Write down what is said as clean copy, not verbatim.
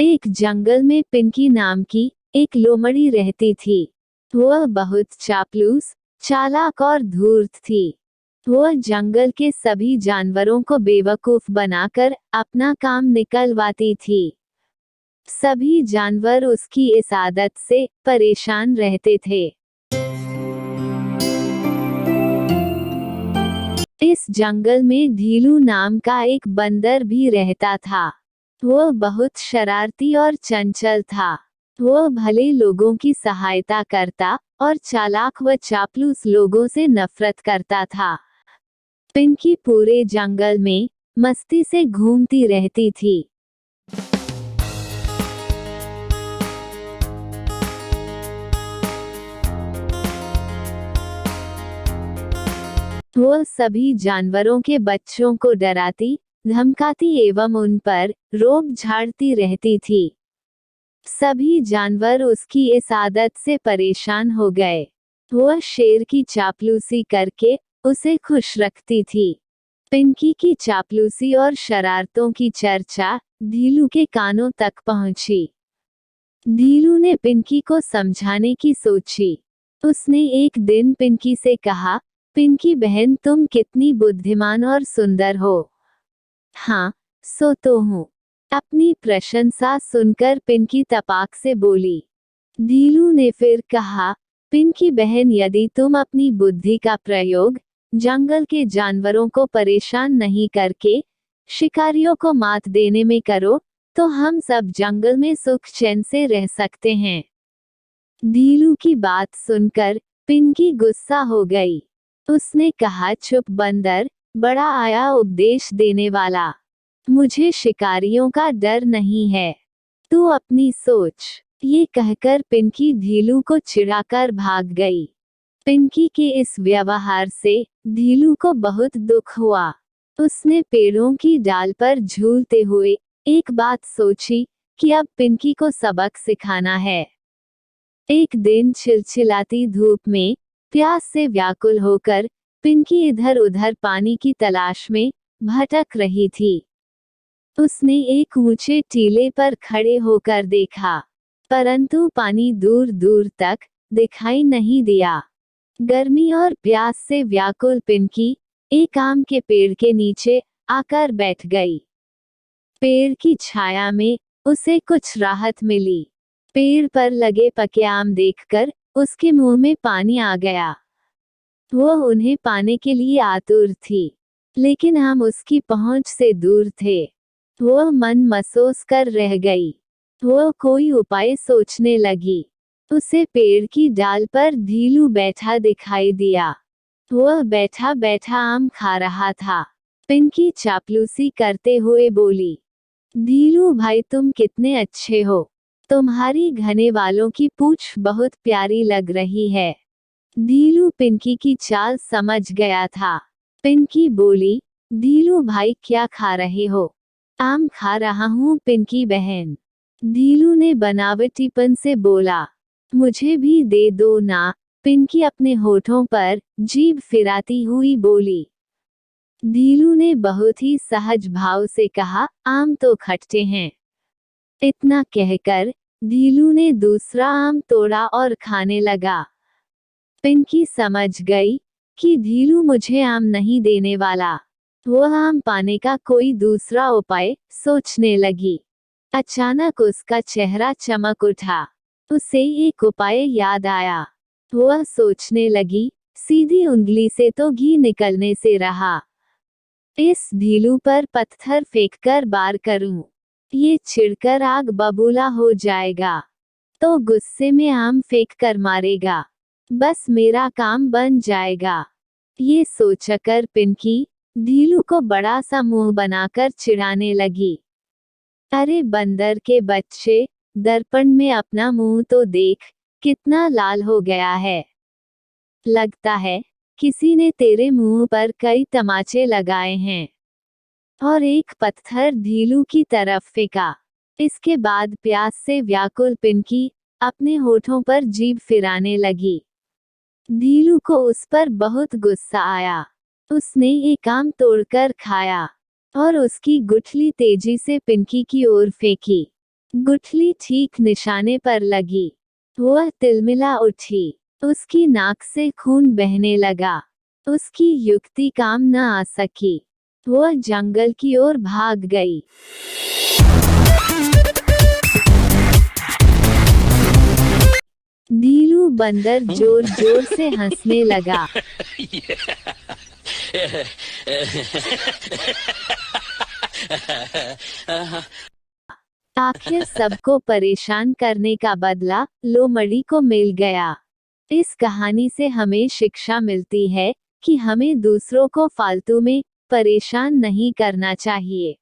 एक जंगल में पिंकी नाम की एक लोमड़ी रहती थी। वह बहुत चापलूस, चालाक और धूर्त थी। वह जंगल के सभी जानवरों को बेवकूफ बनाकर अपना काम निकलवाती थी। सभी जानवर उसकी इस आदत से परेशान रहते थे। इस जंगल में ढीलू नाम का एक बंदर भी रहता था। वह बहुत शरारती और चंचल था। वह भले लोगों की सहायता करता और चालाक व चापलूस लोगों से नफरत करता था। पिंकी पूरे जंगल में मस्ती से घूमती रहती थी। वह सभी जानवरों के बच्चों को डराती, धमकाती एवं उन पर रोब झाड़ती रहती थी। सभी जानवर उसकी इस आदत से परेशान हो गए। वह शेर की चापलूसी करके उसे खुश रखती थी। पिंकी की चापलूसी और शरारतों की चर्चा ढीलू के कानों तक पहुंची। ढीलू ने पिंकी को समझाने की सोची। उसने एक दिन पिंकी से कहा, पिंकी बहन, तुम कितनी बुद्धिमान और सुंदर हो। हाँ, सो तो हूँ। अपनी प्रशंसा सुनकर पिंकी तपाक से बोली। ढीलू ने फिर कहा, पिंकी बहन, यदि तुम अपनी बुद्धि का प्रयोग जंगल के जानवरों को परेशान नहीं करके शिकारियों को मात देने में करो, तो हम सब जंगल में सुख चैन से रह सकते हैं। ढीलू की बात सुनकर पिंकी गुस्सा हो गई। उसने कहा, चुप बंदर, बड़ा आया उपदेश देने वाला। मुझे शिकारियों का डर नहीं है, तू अपनी सोच। ये कहकर पिंकी ढीलू को चिढ़ाकर भाग गई। पिंकी के इस व्यवहार से ढीलू को बहुत दुख हुआ। उसने पेड़ों की डाल पर झूलते हुए एक बात सोची कि अब पिंकी को सबक सिखाना है। एक दिन चिलचिलाती धूप में प्यास से व्याकुल होकर पिंकी इधर उधर पानी की तलाश में भटक रही थी। उसने एक ऊंचे टीले पर खड़े होकर देखा, परंतु पानी दूर दूर तक दिखाई नहीं दिया। गर्मी और प्यास से व्याकुल पिंकी एक आम के पेड़ के नीचे आकर बैठ गई। पेड़ की छाया में उसे कुछ राहत मिली। पेड़ पर लगे पके आम देखकर उसके मुंह में पानी आ गया। वह उन्हें पाने के लिए आतुर थी, लेकिन आम उसकी पहुंच से दूर थे। वह मन महसूस कर रह गई। वह कोई उपाय सोचने लगी। उसे पेड़ की डाल पर ढीलू बैठा दिखाई दिया। वह बैठा बैठा आम खा रहा था। पिंकी चापलूसी करते हुए बोली, ढीलू भाई, तुम कितने अच्छे हो। तुम्हारी घने वालों की पूंछ बहुत प्यारी लग रही है। ढीलू पिंकी की चाल समझ गया था। पिंकी बोली, ढीलू भाई, क्या खा रहे हो। आम खा रहा हूँ पिंकी बहन। ढीलू ने बनावटीपन से बोला, मुझे भी दे दो ना। पिंकी अपने होठों पर जीभ फिराती हुई बोली। ढीलू ने बहुत ही सहज भाव से कहा, आम तो खट्टे हैं। इतना कहकर ढीलू ने दूसरा आम तोड़ा और खाने लगा। पिंकी समझ गई कि ढीलू मुझे आम नहीं देने वाला। वह आम पाने का कोई दूसरा उपाय सोचने लगी। अचानक उसका चेहरा चमक उठा। उसे एक उपाय याद आया। वह सोचने लगी, सीधी उंगली से तो घी निकलने से रहा। इस ढीलू पर पत्थर फेंककर बार करूं, ये चिढ़कर आग बबूला हो जाएगा, तो गुस्से में आम फेंक कर मारेगा। बस मेरा काम बन जाएगा। ये सोचकर पिंकी ढीलू को बड़ा सा मुंह बनाकर चिढ़ाने लगी। अरे बंदर के बच्चे, दर्पण में अपना मुंह तो देख, कितना लाल हो गया है। लगता है किसी ने तेरे मुंह पर कई तमाचे लगाए हैं। और एक पत्थर ढीलू की तरफ फेंका। इसके बाद प्यास से व्याकुल पिंकी अपने होठों पर जीभ फिराने लगी। ढीलू को उस पर बहुत गुस्सा आया। उसने एक आम तोड़कर खाया और उसकी गुठली तेजी से पिंकी की ओर फेंकी। गुठली ठीक निशाने पर लगी। वह तिलमिला उठी। उसकी नाक से खून बहने लगा। उसकी युक्ति काम न आ सकी। वह जंगल की ओर भाग गई। ढीलू बंदर जोर जोर से हंसने लगा। आखिर सबको परेशान करने का बदला लोमड़ी को मिल गया। इस कहानी से हमें शिक्षा मिलती है कि हमें दूसरों को फालतू में परेशान नहीं करना चाहिए।